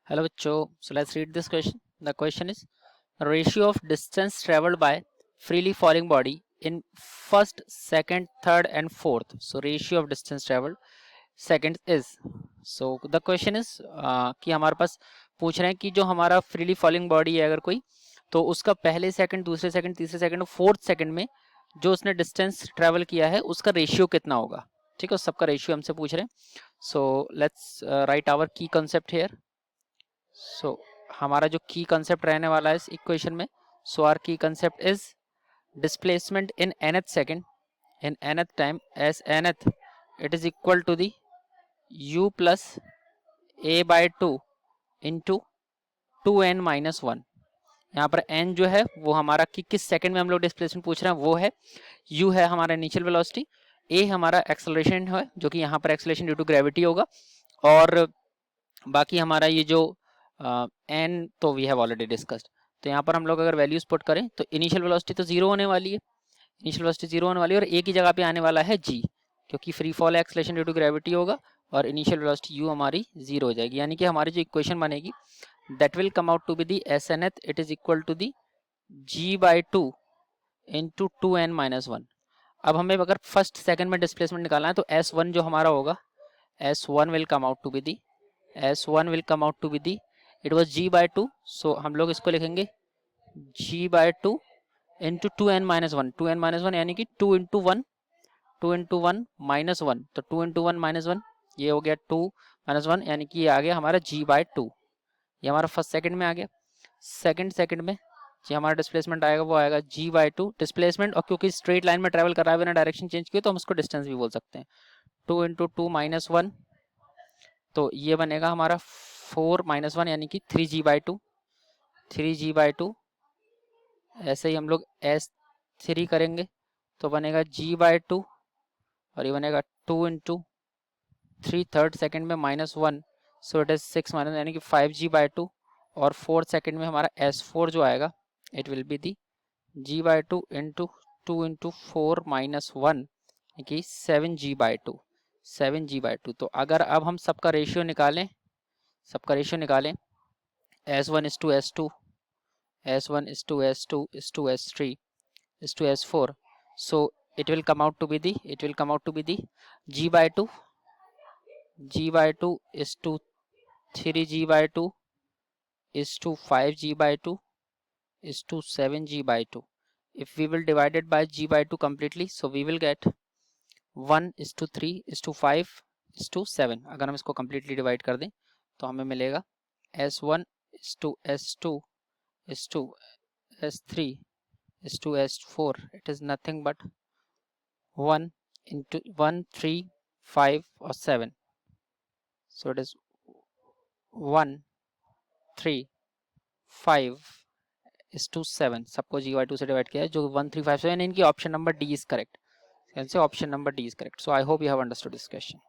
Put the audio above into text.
Hello bachcho, so let's read this question. The question is ratio of distance traveled by freely falling body in first, second, third and fourth. So ratio of distance traveled second is. So the question is कि हमारे पास पूछ रहे हैं कि जो हमारा freely falling body है अगर कोई, तो उसका पहले सेकंड, दूसरे सेकंड, तीसरे सेकंड और फोर्थ सेकंड में जो उसने डिस्टेंस ट्रेवल किया है उसका रेशियो कितना होगा. ठीक है, सबका रेशियो हमसे पूछ रहे हैं. सो लेट्स राइट आवर की कंसेप्ट हेयर. सो हमारा जो की कंसेप्ट रहने वाला है इस इक्वेशन में, सो आर की concept is displacement in nth second in nth time as nth it is equal to the u plus a by 2 into 2n minus 1. यहाँ पर n जो है वो हमारा कि किस सेकंड में हम लोग डिस्प्लेसमेंट पूछ रहे हैं वो है, u है हमारा इनिशियल वेलोसिटी, a हमारा एक्सेलरेशन है जो कि यहाँ पर एक्सेलरेशन ड्यू टू ग्रेविटी होगा, और बाकी हमारा ये जो n तो वी हैव ऑलरेडी डिस्कस्ड. तो यहाँ पर हम लोग अगर वैल्यूज पुट करें तो इनिशियल वेलोसिटी तो जीरो होने वाली है, इनिशियल वेलोसिटी जीरो होने वाली है और a की जगह पे आने वाला है g, क्योंकि फ्री फॉल है, एक्सेलरेशन ड्यू टू ग्रेविटी होगा और इनिशियल वेलोसिटी u हमारी जीरो हो जाएगी. यानी कि हमारी जो इक्वेशन बनेगी that will come out to be the S n th it is equal to the g by two into 2n minus 1. अब हमें अगर फर्स्ट सेकंड में डिस्प्लेसमेंट निकालना है तो s1 जो हमारा होगा, s1 will come out to be the S1 will come out to be the, it was g by 2, so हम लोग इसको लिखेंगे g by 2 into 2n minus 1, 2n minus 1 यानी कि 2 into 1, 2 into 1 minus 1, तो 2 into 1 minus 1 ये हो गया 2 minus 1 यानी कि ये आ गया हमारा g by 2. ये हमारा फर्स्ट सेकंड में आ गया. सेकंड में जी हमारा डिस्प्लेसमेंट आएगा वो आएगा g by 2 डिस्प्लेसमेंट, और क्योंकि स्ट्रेट लाइन में ट्रेवल कर रहा है बिना डायरेक्शन चेंज किए तो हम उसको डिस्टेंस भी बोल सकते हैं. 2 into 2 minus 1, तो ये बनेगा हमारा 4 माइनस 1 यानी कि 3g बाई 2, 3g बाई 2. ऐसे ही हम लोग S3 करेंगे तो बनेगा g बाई 2 और ये बनेगा 2 इंटू 3 थर्ड सेकेंड में minus 1, so it is 6 minus यानी कि 5g बाई 2, और फोर्थ सेकेंड में हमारा S4 जो आएगा it will be the g by 2 into 4 minus 1 यानी कि 7g बाई 2, 7g बाई 2. तो अगर अब हम सबका रेशियो निकालें S1 is to S2, S1 is to S2 is to S3 is to S4, so it will come out to be the g by 2 is to 3g by 2 is to 5g by 2 is to 7g by 2. If we will divide it by g by 2 completely, so we will get 1 is to 3 is to 5 is to 7. अगर हम इसको completely divide कर दें तो हमें मिलेगा S1 is to S2 is to S3 is to S4, it is nothing but 1 into 1 3 5 or 7, so it is 1 3 5 is to 7. सबको g by 2 से डिवाइड किया है जो 1 3 5 7, इनकी option number D is correct. Option number D is correct. So I hope you have understood this question.